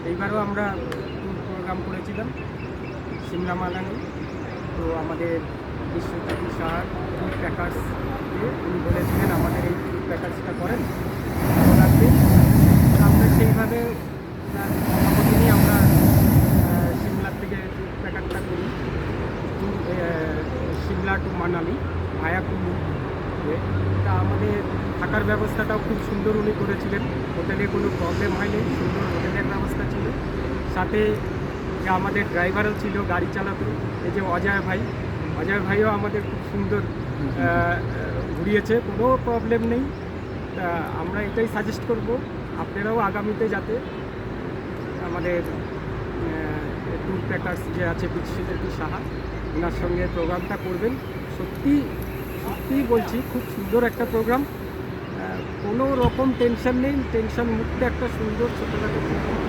এইবারও আমরা tour programme করেছিলাম সিমলা মানালি। তো আমাদের বিশ্বজ্যোতি সাহার ট্যুর প্যাকার্স উনি বলেছিলেন আমাদের এই ট্যুর প্যাকার্সটা করেন, ভালো লাগবে। আমরা সেইভাবে ওনার মতামত নিয়ে আমরা সিমলার থেকে ট্যুর প্যাকারটা করি, সিমলা টু মানালি ভায়া কুলু। তা আমাদের থাকার ব্যবস্থাটাও খুব সুন্দর উনি করেছিলেন, হোটেলে কোনো প্রবলেম হয়নি, সুন্দর হোটেলের ব্যবস্থা ছিল। সাথে যে আমাদের ড্রাইভারও ছিল, গাড়ি চালাতো, এই যে অজয় ভাইও আমাদের খুব সুন্দর ঘুরিয়েছে, কোনো প্রবলেম নেই। তা আমরা এটাই সাজেস্ট করব আপনারাও আগামীতে যাতে আমাদের ট্যুর প্যাকার্স যে আছে বিশ্বজ্যোতি সাহা, ওনার সঙ্গে প্রোগ্রামটা করবেন। সত্যিই বলছি খুব সুন্দর একটা প্রোগ্রাম, কোনো রকম টেনশন নেই, টেনশন মুক্ত একটা সুন্দর ছোটোখাটো প্রোগ্রাম।